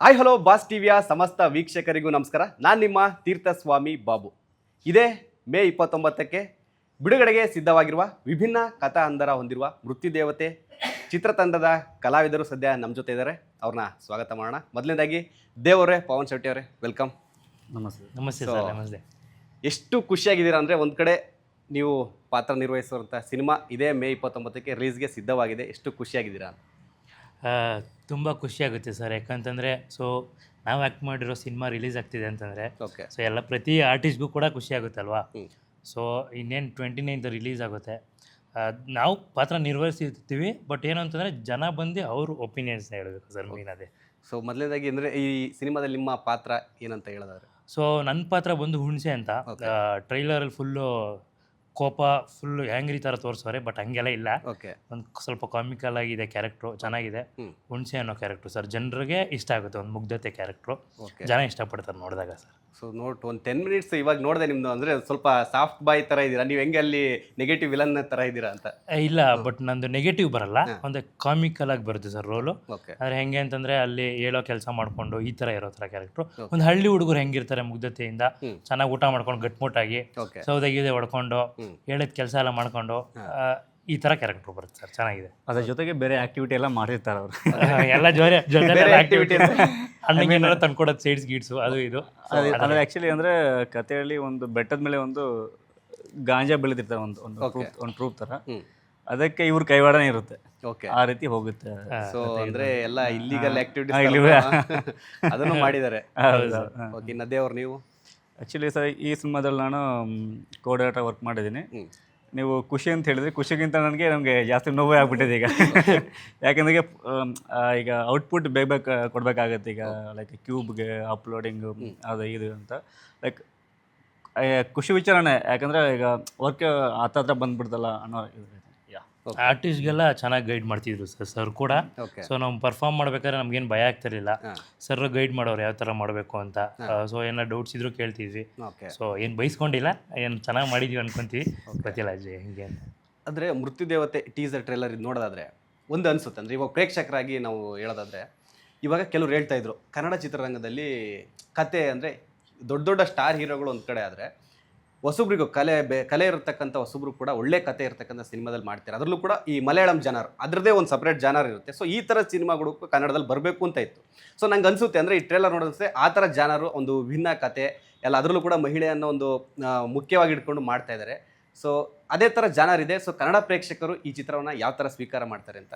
Hi hello boss ಟಿವಿಯ ಸಮಸ್ತ ವೀಕ್ಷಕರಿಗೂ ನಮಸ್ಕಾರ. ನಾನು ನಿಮ್ಮ ತೀರ್ಥಸ್ವಾಮಿ ಬಾಬು. ಇದೇ ಮೇ 29ಕ್ಕೆ ಬಿಡುಗಡೆಗೆ ಸಿದ್ಧವಾಗಿರುವ ವಿಭಿನ್ನ ಕಥಾ ಹಂದರ ಹೊಂದಿರುವ ಮೃತ್ಯುದೇವತೆ ಚಿತ್ರತಂಡದ ಕಲಾವಿದರು ಸದ್ಯ ನಮ್ಮ ಜೊತೆ ಇದ್ದಾರೆ. ಅವ್ರನ್ನ ಸ್ವಾಗತ ಮಾಡೋಣ. ಮೊದಲನೇದಾಗಿ ದೇವರೇ, ಪವನ್ ಶೆಟ್ಟಿ ಅವರೇ, ವೆಲ್ಕಮ್. ನಮಸ್ತೆ. ನಮಸ್ತೆ ಸರ್. ನಮಸ್ತೆ. ಎಷ್ಟು ಖುಷಿಯಾಗಿದ್ದೀರಾ ಅಂದರೆ, ಒಂದು ಕಡೆ ನೀವು ಪಾತ್ರ ನಿರ್ವಹಿಸುವಂಥ ಸಿನಿಮಾ ಇದೇ ಮೇ 29ಕ್ಕೆ ರಿಲೀಸ್ಗೆ ಸಿದ್ಧವಾಗಿದೆ. ಎಷ್ಟು ಖುಷಿಯಾಗಿದ್ದೀರಾ? ತುಂಬ ಖುಷಿಯಾಗುತ್ತೆ ಸರ್. ಯಾಕಂತಂದರೆ ನಾವು ಆ್ಯಕ್ಟ್ ಮಾಡಿರೋ ಸಿನಿಮಾ ರಿಲೀಸ್ ಆಗ್ತಿದೆ ಅಂತಂದರೆ ಓಕೆ, ಎಲ್ಲ ಪ್ರತಿ ಆರ್ಟಿಸ್ಟ್ಗೂ ಕೂಡ ಖುಷಿ ಆಗುತ್ತಲ್ವಾ. ಇನ್ನೇನು 29th ರಿಲೀಸ್ ಆಗುತ್ತೆ. ನಾವು ಪಾತ್ರ ನಿರ್ವಹಿಸಿರ್ತೀವಿ, ಬಟ್ ಏನು ಅಂತಂದರೆ ಜನ ಬಂದು ಅವ್ರ ಒಪಿನಿಯನ್ಸ್ನ ಹೇಳಬೇಕು ಸರ್, ಮೇನ್ ಅದೇ. ಮೊದಲನೇದಾಗಿ ಅಂದರೆ ಈ ಸಿನಿಮಾದಲ್ಲಿ ನಿಮ್ಮ ಪಾತ್ರ ಏನಂತ ಹೇಳೋದಾದ್ರೆ? ನನ್ನ ಪಾತ್ರ ಬಂದು ಹುಣಸೆ ಅಂತ. ಟ್ರೈಲರಲ್ಲಿ ಫುಲ್ಲು ಕೋಪ, ಫುಲ್ಲು ಹ್ಯಾಂಗ್ರಿ ಥರ ತೋರಿಸೋರೆ, ಬಟ್ ಹಂಗೆಲ್ಲ ಇಲ್ಲ. ಓಕೆ, ಒಂದು ಸ್ವಲ್ಪ ಕಾಮಿಕಲ್ ಆಗಿದೆ ಕ್ಯಾರೆಕ್ಟ್ರು, ಚೆನ್ನಾಗಿದೆ. ಹುಣಸೆ ಅನ್ನೋ ಕ್ಯಾರೆಕ್ಟ್ರು ಸರ್ ಜನರಿಗೆ ಇಷ್ಟ ಆಗುತ್ತೆ. ಒಂದು ಮುಗ್ಧತೆ ಕ್ಯಾರೆಕ್ಟ್ರು, ಜನ ಇಷ್ಟಪಡ್ತಾರೆ ನೋಡಿದಾಗ ಸರ್. ಒಂದು 10 ಮಿನಿಟ್ಸ್ ಇವಾಗ ನೋಡಿದೆ ನಿಮ್ಮದು. ಅಂದರೆ ಸ್ವಲ್ಪ ಸಾಫ್ಟ್ ಬಾಯ್ ಥರ ಇದ್ದೀರಾ ನೀವು, ಹೆಂಗೆ ಅಲ್ಲಿ ನೆಗೆಟಿವ್ ವಿಲನ್ ಥರ ಇದ್ದೀರಾ ಅಂತ? ಇಲ್ಲ, ಬಟ್ ನಂದು ನೆಗೆಟಿವ್ ಬರಲ್ಲ, ಒಂದು ಕಾಮಿಕಲ್ ಆಗಿ ಬರುತ್ತೆ ಸರ್ ರೋಲು. ಓಕೆ, ಆದರೆ ಹೆಂಗೆ ಅಂತಂದರೆ ಅಲ್ಲಿ ಹೇಳೋ ಕೆಲಸ ಮಾಡಿಕೊಂಡು ಈ ಥರ ಇರೋ ಥರ ಕ್ಯಾರೆಕ್ಟ್ರು. ಒಂದು ಹಳ್ಳಿ ಹುಡುಗರು ಹೆಂಗಿರ್ತಾರೆ ಮುಗ್ಧತೆಯಿಂದ, ಚೆನ್ನಾಗಿ ಊಟ ಮಾಡ್ಕೊಂಡು ಗಟ್ಮುಟ್ಟಾಗಿ ಓಕೆ, ಸೌದೆಗಿದೆ ಹೊಡ್ಕೊಂಡು ಹೇಳಿದ ಕೆಲಸ ಎಲ್ಲ ಮಾಡ್ಕೊಂಡು ಈ ಥರ ಕ್ಯಾರೆಕ್ಟ್ರು ಬರುತ್ತೆ ಸರ್. ಚೆನ್ನಾಗಿದೆ. ಅದ್ರ ಜೊತೆಗೆ ಬೇರೆ ಆಕ್ಟಿವಿಟಿ ಎಲ್ಲ ಮಾಡಿರ್ತಾರೆ ಅವರು. ಎಲ್ಲ ಜೊತೆ ಆಕ್ಟಿವಿಟಿ activity ಹಣ್ಣಿಗೆ ತಂದ್ಕೊಡೋದು, ಸೈಡ್ಸ್ ಗೀಡ್ಸು, ಅದು ಇದು. ಅಂದರೆ ಆ್ಯಕ್ಚುಲಿ ಅಂದರೆ ಕಥೆಯಲ್ಲಿ ಒಂದು ಬೆಟ್ಟದ ಮೇಲೆ ಒಂದು ಗಾಂಜಾ ಬೆಳೆದಿರ್ತಾರೆ, ಒಂದು ಟ್ರೂಪ್ ಥರ. ಅದಕ್ಕೆ ಇವ್ರ ಕೈವಾಡನೇ ಇರುತ್ತೆ. ಓಕೆ, ಆ ರೀತಿ ಹೋಗುತ್ತೆ. ಅಂದರೆ ಎಲ್ಲ ಇಲ್ಲಿಗಲ್ ಆಕ್ಟಿವಿಟೀಸ್ ಅದನ್ನು ಮಾಡಿದ್ದಾರೆ. ಓಕೆ, ಇನ್ನು ದೇವ್ರು ನೀವು? ಆ್ಯಕ್ಚುಲಿ ಸರ್, ಈ ಸಿನಿಮಾದಲ್ಲಿ ನಾನು ಕೋಆರ್ಡಿನೇಟರ್ ವರ್ಕ್ ಮಾಡಿದ್ದೀನಿ. ನೀವು ಖುಷಿ ಅಂತ ಹೇಳಿದ್ರೆ, ಖುಷಿಗಿಂತ ನಮಗೆ ಜಾಸ್ತಿ ನೋವೇ ಆಗ್ಬಿಟ್ಟಿದೆ ಈಗ. ಯಾಕಂದ್ರೆ ಈಗ ಔಟ್ಪುಟ್ ಬೇಗ ಕೊಡಬೇಕಾಗತ್ತೆ ಈಗ. ಲೈಕ್ ಕ್ಯೂಬ್ಗೆ ಅಪ್ಲೋಡಿಂಗು ಅದು ಇದು ಅಂತ, ಲೈಕ್ ಖುಷಿ ವಿಚಾರಣೆ. ಯಾಕಂದರೆ ಈಗ ವರ್ಕ್ ಹತ್ರ ಬಂದ್ಬಿಡ್ತಲ್ಲ ಅನ್ನೋ ಇದು. ಆರ್ಟಿಸ್ಟ್ಗೆಲ್ಲ ಚೆನ್ನಾಗಿ ಗೈಡ್ ಮಾಡ್ತಿದ್ರು ಸರ್ ಕೂಡ. ನಾವು ಪರ್ಫಾರ್ಮ್ ಮಾಡ್ಬೇಕಾದ್ರೆ ನಮ್ಗೇನು ಭಯ ಆಗ್ತಿರ್ಲಿಲ್ಲ. ಸರ್ ಗೈಡ್ ಮಾಡೋರು ಯಾವ ಥರ ಮಾಡಬೇಕು ಅಂತ. ಏನೋ ಡೌಟ್ಸ್ ಇದ್ರು ಕೇಳ್ತಿದ್ವಿ. ಏನು ಬೈಸ್ಕೊಂಡಿಲ್ಲ, ಏನು ಚೆನ್ನಾಗಿ ಮಾಡಿದ್ವಿ ಅನ್ಕೊಂತೀವಿ. ಗೊತ್ತಿಲ್ಲ ಅಜ್ಜಿ ಹಿಂಗೆ ಅಂತ. ಅಂದರೆ ಮೃತ್ಯುದೇವತೆ ಟೀಸರ್ ಟ್ರೇಲರ್ ಇದು ನೋಡೋದಾದ್ರೆ ಒಂದು ಅನಿಸುತ್ತೆ. ಅಂದರೆ ಇವಾಗ ಪ್ರೇಕ್ಷಕರಾಗಿ ನಾವು ಹೇಳೋದಾದರೆ, ಇವಾಗ ಕೆಲವ್ರು ಹೇಳ್ತಾ ಇದ್ರು ಕನ್ನಡ ಚಿತ್ರರಂಗದಲ್ಲಿ ಕತೆ ಅಂದರೆ ದೊಡ್ಡ ದೊಡ್ಡ ಸ್ಟಾರ್ ಹೀರೋಗಳು ಒಂದು ಕಡೆ ಆದರೆ, ಹೊಸಬ್ರಿಗೂ ಕಲೆ ಇರತಕ್ಕಂಥ ಹೊಸಬ್ರು ಕೂಡ ಒಳ್ಳೆ ಕತೆ ಇರತಕ್ಕಂಥ ಸಿನಿಮಾದಲ್ಲಿ ಮಾಡ್ತಾರೆ. ಅದರಲ್ಲೂ ಕೂಡ ಈ ಮಲಯಾಳಂ ಜಾನರ್ ಅದರದ್ದೇ ಒಂದು ಸಪ್ರೇಟ್ ಜಾನರ್ ಇರುತ್ತೆ. ಈ ಥರ ಸಿನಿಮಾಗಳು ಕನ್ನಡದಲ್ಲಿ ಬರಬೇಕು ಅಂತ ಇತ್ತು. ನಂಗೆ ಅನಿಸುತ್ತೆ ಅಂದರೆ ಈ ಟ್ರೇಲರ್ ನೋಡಿದ್ರೆ ಆ ಥರ ಜಾನರು ಒಂದು ಭಿನ್ನ ಕತೆ ಎಲ್ಲ, ಅದರಲ್ಲೂ ಕೂಡ ಮಹಿಳೆ ಅನ್ನೋ ಒಂದು ಮುಖ್ಯವಾಗಿ ಇಟ್ಕೊಂಡು ಮಾಡ್ತಾ ಇದ್ದಾರೆ. ಅದೇ ಥರ ಜಾನರ್ ಇದೆ. ಕನ್ನಡ ಪ್ರೇಕ್ಷಕರು ಈ ಚಿತ್ರವನ್ನು ಯಾವ ಥರ ಸ್ವೀಕಾರ ಮಾಡ್ತಾರೆ ಅಂತ?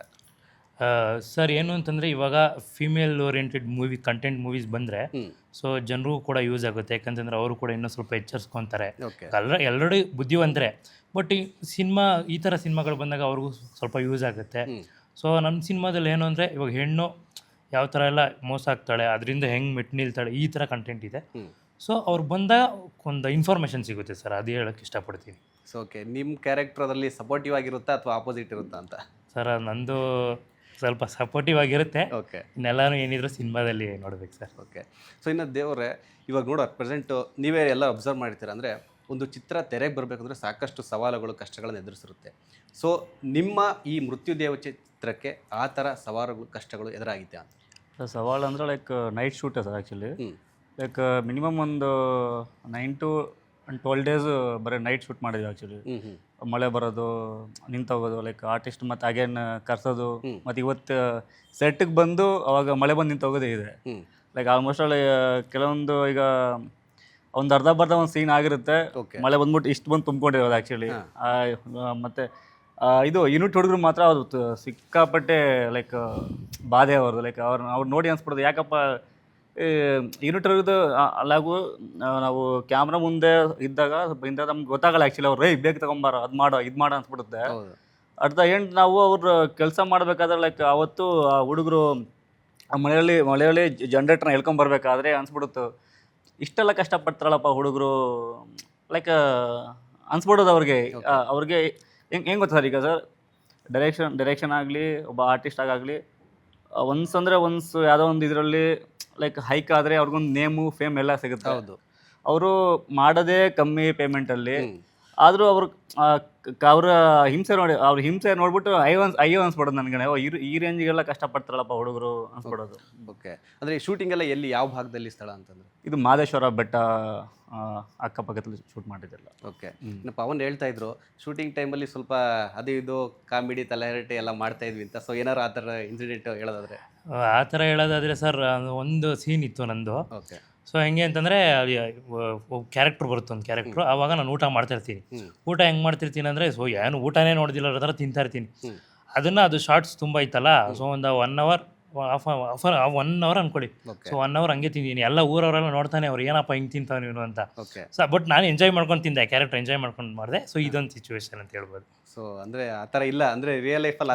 ಸರ್ ಏನು ಅಂತಂದರೆ, ಇವಾಗ ಫಿಮೇಲ್ ಓರಿಯೆಂಟೆಡ್ ಕಂಟೆಂಟ್ ಮೂವೀಸ್ ಬಂದರೆ ಜನರು ಕೂಡ ಯೂಸ್ ಆಗುತ್ತೆ. ಯಾಕಂತಂದರೆ ಅವರು ಕೂಡ ಇನ್ನೂ ಸ್ವಲ್ಪ ಎಚ್ಚರಿಸ್ಕೊತಾರೆ. ಎಲ್ಲರೂ ಬುದ್ಧಿವಂತರೆ, ಬಟ್ ಈ ಥರ ಸಿನಿಮಾಗಳು ಬಂದಾಗ ಅವ್ರಿಗೂ ಸ್ವಲ್ಪ ಯೂಸ್ ಆಗುತ್ತೆ. ನಮ್ಮ ಸಿನಿಮಾದಲ್ಲಿ ಏನು ಅಂದರೆ, ಇವಾಗ ಹೆಣ್ಣು ಯಾವ ಥರ ಎಲ್ಲ ಮೋಸ ಆಗ್ತಾಳೆ, ಅದರಿಂದ ಹೆಂಗೆ ಮೆಟ್ಟು ನಿಲ್ತಾಳೆ, ಈ ಥರ ಕಂಟೆಂಟ್ ಇದೆ. ಅವ್ರು ಬಂದಾಗ ಒಂದು ಇನ್ಫಾರ್ಮೇಷನ್ ಸಿಗುತ್ತೆ ಸರ್, ಅದು ಹೇಳೋಕ್ಕೆ ಇಷ್ಟಪಡ್ತೀನಿ. ಓಕೆ, ನಿಮ್ಮ ಕ್ಯಾರೆಕ್ಟರ್ ಅದರಲ್ಲಿ ಸಪೋರ್ಟಿವ್ ಆಗಿರುತ್ತಾ ಅಥವಾ ಆಪೋಸಿಟ್ ಇರುತ್ತಾ ಅಂತ? ಸರ್ ನಂದು ಸ್ವಲ್ಪ ಸಪೋರ್ಟಿವ್ ಆಗಿರುತ್ತೆ. ಓಕೆ, ಇನ್ನೆಲ್ಲರೂ ಏನಿದ್ರು ಸಿನಿಮಾದಲ್ಲಿ ನೋಡ್ಬೇಕು ಸರ್. ಓಕೆ, ಇನ್ನು ದೇವರೇ, ಇವಾಗ ನೋಡೋ ಪ್ರೆಸೆಂಟು ನೀವೇ ಎಲ್ಲ ಅಬ್ಸರ್ವ್ ಮಾಡ್ತೀರ ಅಂದರೆ, ಒಂದು ಚಿತ್ರ ತೆರೆಗೆ ಬರಬೇಕಂದ್ರೆ ಸಾಕಷ್ಟು ಸವಾಲುಗಳು, ಕಷ್ಟಗಳನ್ನು ಎದುರಿಸಿರುತ್ತೆ. ನಿಮ್ಮ ಈ ಮೃತ್ಯುದೇವ ಚಿತ್ರಕ್ಕೆ ಆ ಥರ ಸವಾಲುಗಳು, ಕಷ್ಟಗಳು ಎದುರಾಗಿದೆ ಅಂತ? ಸವಾಲು ಅಂದರೆ like night shoot sir. Actually like minimum ಒಂದು 9 to 12 days ಬರೀ ನೈಟ್ ಶೂಟ್ ಮಾಡಿದ್ವಿ. ಆ್ಯಕ್ಚುಲಿ ಮಳೆ ಬರೋದು, ನಿಂತೋಗೋದು, ಲೈಕ್ ಆರ್ಟಿಸ್ಟ್ ಮತ್ತು ಅಗೇನ್ ಕರ್ಸೋದು, ಮತ್ತು ಇವತ್ತು ಸೆಟ್ಟಿಗೆ ಬಂದು ಅವಾಗ ಮಳೆ ಬಂದು ನಿಂತೋಗೋದೇ ಇದೆ. ಲೈಕ್ ಆಲ್ಮೋಸ್ಟ್ ಅಲ್ಲಿ ಕೆಲವೊಂದು ಈಗ ಒಂದು ಅರ್ಧ ಒಂದು ಸೀನ್ ಆಗಿರುತ್ತೆ, ಮಳೆ ಬಂದ್ಬಿಟ್ಟು ಇಷ್ಟು ಬಂದು ತುಂಬ್ಕೊಂಡಿರೋದು ಆ್ಯಕ್ಚುಲಿ. ಮತ್ತು ಇದು ಯೂನಿಟ್ ಹುಡುಗರು ಮಾತ್ರ ಅದು ಸಿಕ್ಕಾಪಟ್ಟೆ ಲೈಕ್ ಬಾಧೆ ಅವ್ರದ್ದು. ಲೈಕ್ ಅವ್ರು ನೋಡಿ ಅನ್ಸ್ಬಿಡೋದು, ಯಾಕಪ್ಪ ಯೂನಿಟ್ ಇರೋದು ಅಲ್ಲಾಗೂ ನಾವು ಕ್ಯಾಮ್ರಾ ಮುಂದೆ ಇದ್ದಾಗ ನಮ್ಗೆ ಗೊತ್ತಾಗಲ್ಲ ಆ್ಯಕ್ಚುಲಿ. ಅವ್ರು ಬೇಕು ತಗೊಂಬಾರ, ಅದು ಮಾಡೋ ಇದು ಮಾಡೋ ಅನ್ಸ್ಬಿಡುತ್ತೆ. ಅಟ್ ದ ಎಂಡ್ ನಾವು ಅವ್ರ ಕೆಲಸ ಮಾಡಬೇಕಾದ್ರೆ ಲೈಕ್ ಅವತ್ತು ಆ ಹುಡುಗರು ಮಳೆಯಲ್ಲಿ ಜನ್ರೇಟರ್ನ ಹೇಳ್ಕೊಂಬರ್ಬೇಕಾದ್ರೆ ಅನ್ಸ್ಬಿಡುತ್ತೆ, ಇಷ್ಟೆಲ್ಲ ಕಷ್ಟಪಡ್ತಾರಲ್ಲಪ್ಪ ಹುಡುಗರು, ಲೈಕ್ ಅನ್ಸ್ಬಿಡೋದು ಅವ್ರಿಗೆ. ಹೆಂಗೆ ಗೊತ್ತಾ ಸರ್, ಈಗ ಸರ್ ಡೈರೆಕ್ಷನ್ ಆಗಲಿ, ಒಬ್ಬ ಆರ್ಟಿಸ್ಟ್ ಆಗಲಿ, ಒನ್ಸ್ ಯಾವುದೋ ಒಂದು ಇದರಲ್ಲಿ ಲೈಕ್ ಹೈಕ್ ಆದರೆ ಅವ್ರಿಗೊಂದು ನೇಮು, ಫೇಮ್ ಎಲ್ಲ ಸಿಗುತ್ತೆ. ಅವರು ಮಾಡೋದೇ ಕಮ್ಮಿ ಪೇಮೆಂಟಲ್ಲಿ, ಆದರೂ ಅವರು ಅವರ ಹಿಂಸೆ ನೋಡಿ ಅವ್ರ ಹಿಂಸೆ ನೋಡ್ಬಿಟ್ಟು ಅಯ್ಯೋ ಅನ್ಸ್ಬಿಡೋದು ನನಗೆ, ಈ ರೇಂಜಿಗೆಲ್ಲ ಕಷ್ಟಪಡ್ತಾರಲ್ಲಪ್ಪ ಹುಡುಗರು ಅನ್ಸ್ಬಿಡೋದು. ಓಕೆ, ಅಂದರೆ ಶೂಟಿಂಗ್ ಎಲ್ಲ ಎಲ್ಲಿ, ಯಾವ ಭಾಗದಲ್ಲಿ ಸ್ಥಳ ಅಂತಂದ್ರೆ? ಇದು ಮಾದೇಶ್ವರ ಬೆಟ್ಟ ಅಕ್ಕಪಕ್ಕದಲ್ಲಿ ಶೂಟ್ ಮಾಡಿದ್ದಿಲ್ಲ. ಓಕೆ, ಇನ್ನು ಪವನ್ ಹೇಳ್ತಾ ಇದ್ರು ಶೂಟಿಂಗ್ ಟೈಮಲ್ಲಿ ಸ್ವಲ್ಪ ಅದು ಇದು ಕಾಮಿಡಿ ತಲೆಹರಟೆ ಎಲ್ಲ ಮಾಡ್ತಾ ಇದ್ವಿ ಅಂತ. ಸೊ ಏನಾರು ಆ ಥರ ಇನ್ಸಿಡೆಂಟ್ ಹೇಳೋದಾದ್ರೆ? ಆ ಥರ ಹೇಳೋದಾದರೆ ಸರ್, ಒಂದು ಸೀನ್ ಇತ್ತು ನಂದು. ಓಕೆ. ಸೊ ಹೆಂಗೆ ಅಂತಂದರೆ ಕ್ಯಾರೆಕ್ಟ್ರ್ ಬರುತ್ತೆ, ಒಂದು ಕ್ಯಾರೆಕ್ಟ್ರು. ಆವಾಗ ನಾನು ಊಟ ಮಾಡ್ತಾಯಿರ್ತೀನಿ. ಊಟ ಹೆಂಗೆ ಮಾಡ್ತಿರ್ತೀನಿ ಅಂದರೆ, ಸೊ ಏನು ಊಟನೇ ನೋಡ್ದಿಲ್ಲ ಥರ ತಿಂತಾ ಇರ್ತೀನಿ. ಅದು ಶಾರ್ಟ್ಸ್ ತುಂಬ ಇತ್ತಲ್ಲ, ಸೊ ಒಂದು 1 hour 1 hour ಅನ್ಕೊಳ್ಳಿ. ಸೊ 1 hour ಹಂಗೆ ತಿಂದೀನಿ. ಎಲ್ಲ ಊರವರೆಲ್ಲ ನೋಡ್ತಾನೆ, ಅವ್ರು ಏನಪ್ಪ ಹಿಂಗೆ ತಿಂತಾವ ನೀನು ಅಂತ. ಸೊ ಬಟ್ ನಾನು ಎಂಜಾಯ್ ಮಾಡ್ಕೊಂಡು ತಿಂದೆ, ಕ್ಯಾರೆಕ್ಟರ್ ಎಂಜಾಯ್ ಮಾಡ್ಕೊಂಡು ಮಾಡಿದೆ. ಸೊ ಇದೊಂದು ಸಿಚುವೇಶನ್ ಅಂತ ಹೇಳ್ಬೋದು. ಸೊ ಅಂದರೆ ಆ ಥರ ಇಲ್ಲ, ಅಂದರೆ ರಿಯಲ್ ಲೈಫಲ್ಲಿ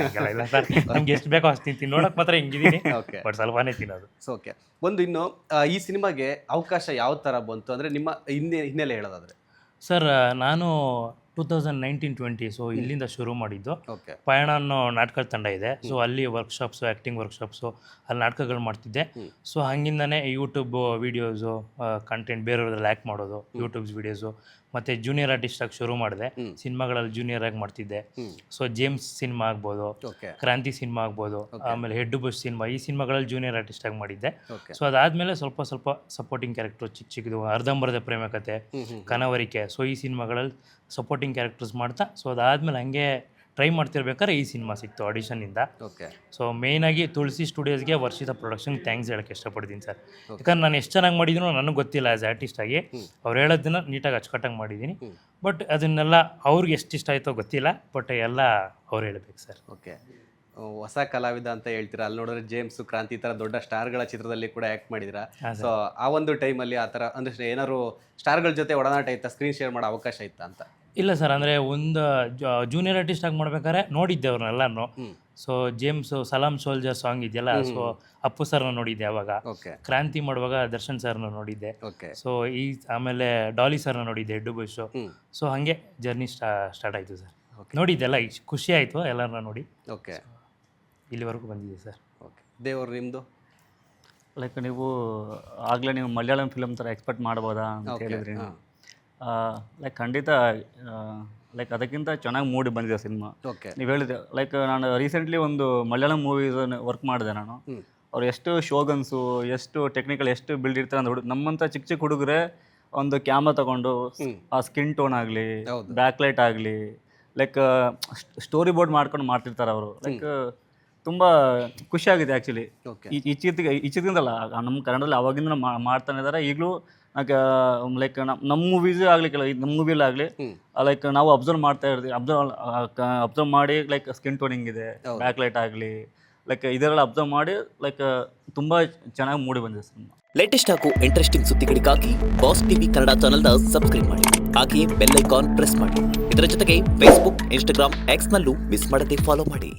ಹಂಗೆಲ್ಲ ಇಲ್ಲ ಸರ್. ನಮ್ಗೆ ಎಷ್ಟು ಬೇಕೋ ಅಷ್ಟು ತಿಂತೀನಿ, ನೋಡೋಕೆ ಮಾತ್ರ ಹಿಂಗಿದ್ದೀನಿ. ಬಟ್ ಸ್ವಲ್ಪನೇ ತಿನ್ನೋದು. ಸೊ ಓಕೆ, ಒಂದು ಇನ್ನು ಈ ಸಿನಿಮಾಗೆ ಅವಕಾಶ ಯಾವ ಥರ ಬಂತು ಅಂದರೆ ನಿಮ್ಮ ಹಿನ್ನೆಲೆ ಹೇಳೋದಾದ್ರೆ? ಸರ್ ನಾನು 2019-20 ಸೊ ಇಲ್ಲಿಂದ ಶುರು ಮಾಡಿದ್ದು. ಓಕೆ. ಪಯಣ ಅನ್ನೋ ನಾಟಕ ತಂಡ ಇದೆ. ಸೊ ಅಲ್ಲಿ ವರ್ಕ್ಶಾಪ್ಸು, ಆ್ಯಕ್ಟಿಂಗ್ ವರ್ಕ್ಶಾಪ್ಸು, ಅಲ್ಲಿ ನಾಟಕಗಳು ಮಾಡ್ತಿದ್ದೆ. ಸೊ ಹಂಗಿಂದನೇ ಯೂಟ್ಯೂಬ್ ವೀಡಿಯೋಸು, ಕಂಟೆಂಟ್ ಬೇರೆಯವ್ರದ್ರಲ್ಲಿ ಆ್ಯಕ್ಟ್ ಮಾಡೋದು, ಯೂಟ್ಯೂಬ್ಸ್ ವೀಡಿಯೋಸು, ಮತ್ತು ಜೂನಿಯರ್ ಆರ್ಟಿಸ್ಟಾಗಿ ಶುರು ಮಾಡಿದೆ. ಸಿನಿಮಾಗಳಲ್ಲಿ ಜೂನಿಯರ್ ಆಗಿ ಮಾಡ್ತಿದ್ದೆ. ಸೊ ಜೇಮ್ಸ್ ಸಿನಿಮಾ ಆಗ್ಬೋದು, ಕ್ರಾಂತಿ ಸಿನಿಮಾ ಆಗ್ಬೋದು, ಆಮೇಲೆ ಹೆಡ್ ಬುಷ್ ಸಿನಿಮಾ, ಈ ಸಿನಿಮಾಗಳಲ್ಲಿ ಜೂನಿಯರ್ ಆರ್ಟಿಸ್ಟ್ ಆಗಿ ಮಾಡಿದ್ದೆ. ಸೊ ಅದಾದಮೇಲೆ ಸ್ವಲ್ಪ ಸಪೋರ್ಟಿಂಗ್ ಕ್ಯಾರೆಕ್ಟರ್ ಚಿಕ್ಕದು, ಅರ್ಧಂಬರ್ಧ ಪ್ರೇಮ ಕಥೆ, ಕನವರಿಕೆ, ಸೊ ಈ ಸಿನಿಮಾಗಳಲ್ಲಿ ಸಪೋರ್ಟಿಂಗ್ ಕ್ಯಾರೆಕ್ಟರ್ಸ್ ಮಾಡ್ತಾ. ಸೊ ಅದಾದಮೇಲೆ ಹಂಗೆ ಟ್ರೈ ಮಾಡ್ತಿರ್ಬೇಕಾದ್ರೆ ಈ ಸಿನಿಮಾ ಸಿಕ್ತು ಆಡಿಷನ್ನಿಂದ. ಓಕೆ. ಸೊ ಮೇಯ್ನಾಗಿ ತುಳಸಿ ಸ್ಟುಡಿಯೋಸ್ಗೆ, ವರ್ಷಿತ ಪ್ರೊಡಕ್ಷನ್ಗೆ ಥ್ಯಾಂಕ್ಸ್ ಹೇಳೋಕ್ಕೆ ಇಷ್ಟಪಡ್ತೀನಿ ಸರ್. ಯಾಕಂದ್ರೆ ನಾನು ಎಷ್ಟು ಚೆನ್ನಾಗಿ ಮಾಡಿದ್ರು ನನಗೆ ಗೊತ್ತಿಲ್ಲ ಆ್ಯಸ್ ಆರ್ಟಿಸ್ಟಾಗಿ. ಅವ್ರು ಹೇಳೋದನ್ನ ನೀಟಾಗಿ ಅಚ್ಚುಕಟ್ಟಾಗಿ ಮಾಡಿದ್ದೀನಿ. ಬಟ್ ಅದನ್ನೆಲ್ಲ ಅವ್ರಿಗೆ ಎಷ್ಟು ಇಷ್ಟ ಆಯಿತೋ ಗೊತ್ತಿಲ್ಲ, ಬಟ್ ಎಲ್ಲ ಅವ್ರು ಹೇಳಬೇಕು ಸರ್. ಓಕೆ, ಹೊಸ ಕಲಾವಿದ ಅಂತ ಹೇಳ್ತೀರಾ. ಅಲ್ಲಿ ನೋಡಿದ್ರೆ ಜೇಮ್ಸ್, ಕ್ರಾಂತಿ ಥರ ದೊಡ್ಡ ಸ್ಟಾರ್ಗಳ ಚಿತ್ರದಲ್ಲಿ ಕೂಡ ಆ್ಯಕ್ಟ್ ಮಾಡಿದ್ದೀರಾ. ಸೊ ಆ ಒಂದು ಟೈಮಲ್ಲಿ ಆ ಥರ ಅಂದರೆ ಏನಾದ್ರು ಸ್ಟಾರ್ಗಳ ಜೊತೆ ಒಡನಾಟ ಇತ್ತಾ, ಸ್ಕ್ರೀನ್ ಶೇರ್ ಮಾಡೋ ಅವಕಾಶ ಇತ್ತಾ ಅಂತ? ಇಲ್ಲ ಸರ್, ಅಂದರೆ ಒಂದು ಜೂನಿಯರ್ ಆರ್ಟಿಸ್ಟ್ ಆಗಿ ಮಾಡ್ಬೇಕಾದ್ರೆ ನೋಡಿದ್ದೆ ಅವ್ರನ್ನೆಲ್ಲನೂ. ಸೊ ಜೇಮ್ಸು ಸಲಾಮ್ ಸೋಲ್ಜರ್ ಸಾಂಗ್ ಇದೆಯಲ್ಲ, ಸೊ ಅಪ್ಪು ಸರ್ನ ನೋಡಿದ್ದೆ ಅವಾಗ. ಕ್ರಾಂತಿ ಮಾಡುವಾಗ ದರ್ಶನ್ ಸರ್ನ ನೋಡಿದ್ದೆ. ಸೊ ಆಮೇಲೆ ಡಾಲಿ ಸರ್ನ ನೋಡಿದ್ದೆ, ಹೆಡ್ ಬುಷು. ಸೊ ಹಾಗೆ ಜರ್ನಿ ಸ್ಟಾರ್ಟ್ ಆಯಿತು ಸರ್. ನೋಡಿದ್ದೆಲ್ಲ ಖುಷಿ ಆಯಿತು ಎಲ್ಲರನ್ನ ನೋಡಿ. ಓಕೆ, ಇಲ್ಲಿವರೆಗೂ ಬಂದಿದೆ ಸರ್. ಓಕೆ, ದೇವ್ರು ನಿಮ್ಮದು ಲೈಕ್ ನೀವು ಆಗಲೇ ನೀವು ಮಲಯಾಳಂ ಫಿಲಮ್ ಥರ ಎಕ್ಸ್ಪೆಕ್ಟ್ ಮಾಡ್ಬೋದಾ ಅಂತ ಹೇಳಿದ್ರಿ. ಲೈಕ್ ಖಂಡಿತ ಲೈಕ್ ಅದಕ್ಕಿಂತ ಚೆನ್ನಾಗಿ ಮೂಡಿ ಬಂದಿದೆ ಸಿನಿಮಾ. ನೀವು ಹೇಳಿದೆ ಲೈಕ್ ನಾನು ರೀಸೆಂಟ್ಲಿ ಒಂದು ಮಲಯಾಳಂ ಮೂವೀಸ್ ವರ್ಕ್ ಮಾಡಿದೆ ನಾನು. ಅವ್ರು ಎಷ್ಟು ಶೋಗನ್ಸು, ಎಷ್ಟು ಟೆಕ್ನಿಕಲ್, ಎಷ್ಟು ಬಿಲ್ಡ್ ಇರ್ತಾರೆ ಅಂತ ನಮ್ಮಂಥ ಚಿಕ್ಕ ಚಿಕ್ಕ ಹುಡುಗರೆ ಒಂದು ಕ್ಯಾಮ್ರಾ ತಗೊಂಡು ಆ ಸ್ಕಿನ್ ಟೋನ್ ಆಗಲಿ, ಬ್ಯಾಕ್ ಲೈಟ್ ಆಗಲಿ, ಲೈಕ್ ಸ್ಟೋರಿ ಬೋರ್ಡ್ ಮಾಡ್ಕೊಂಡು ಮಾಡ್ತಿರ್ತಾರೆ ಅವರು. ಲೈಕ್ ತುಂಬ ಖುಷಿಯಾಗಿದೆ ಆ್ಯಕ್ಚುಲಿ. ಇಚ್ಚಿದಿಂದಲ್ಲ, ನಮ್ಮ ಕನ್ನಡದಲ್ಲಿ ಅವಾಗಿಂದ ಮಾಡ್ತಾನೆ ಇದ್ದಾರೆ. ಈಗಲೂ ಲೈಕ್ ನಮ್ಮ ಮೂವೀಸೇ ಆಗಲಿಕ್ಕಿಲ್ಲ, ನಮ್ಮ ಮೂವಿಲೇ ಆಗಲಿ ಲೈಕ್ ನಾವು ಅಬ್ಸರ್ವ್ ಮಾಡ್ತಾ ಇರ್ತೀವಿ. ಅಬ್ಸರ್ವ್ ಮಾಡಿ ಲೈಕ್ ಸ್ಕಿನ್ ಟೋನಿಂಗ್ ಇದೆ, ಬ್ಯಾಕ್ ಲೈಟ್ ಆಗಲಿ, ಲೈಕ್ ಇದೆಲ್ಲ ಅಬ್ಸರ್ವ್ ಮಾಡಿ ಲೈಕ್ ತುಂಬ ಚೆನ್ನಾಗಿ ಮೂಡಿ ಬಂದಿದೆ ಸಿನಿಮಾ. ಲೇಟೆಸ್ಟ್ ಹಾಗೂ ಇಂಟ್ರೆಸ್ಟಿಂಗ್ ಸುದ್ದಿಗಳಿಗಾಗಿ ಬಾಸ್ ಟಿವಿ ಕನ್ನಡ ಚಾನೆಲ್ನ ಸಬ್ಸ್ಕ್ರೈಬ್ ಮಾಡಿ. ಹಾಗೆಯೇ ಬೆಲ್ ಐಕಾನ್ ಪ್ರೆಸ್ ಮಾಡಿ. ಇದರ ಜೊತೆಗೆ ಫೇಸ್ಬುಕ್, ಇನ್ಸ್ಟಾಗ್ರಾಮ್, ಎಕ್ಸ್ನಲ್ಲೂ ಮಿಸ್ ಮಾಡದೆ ಫಾಲೋ ಮಾಡಿ.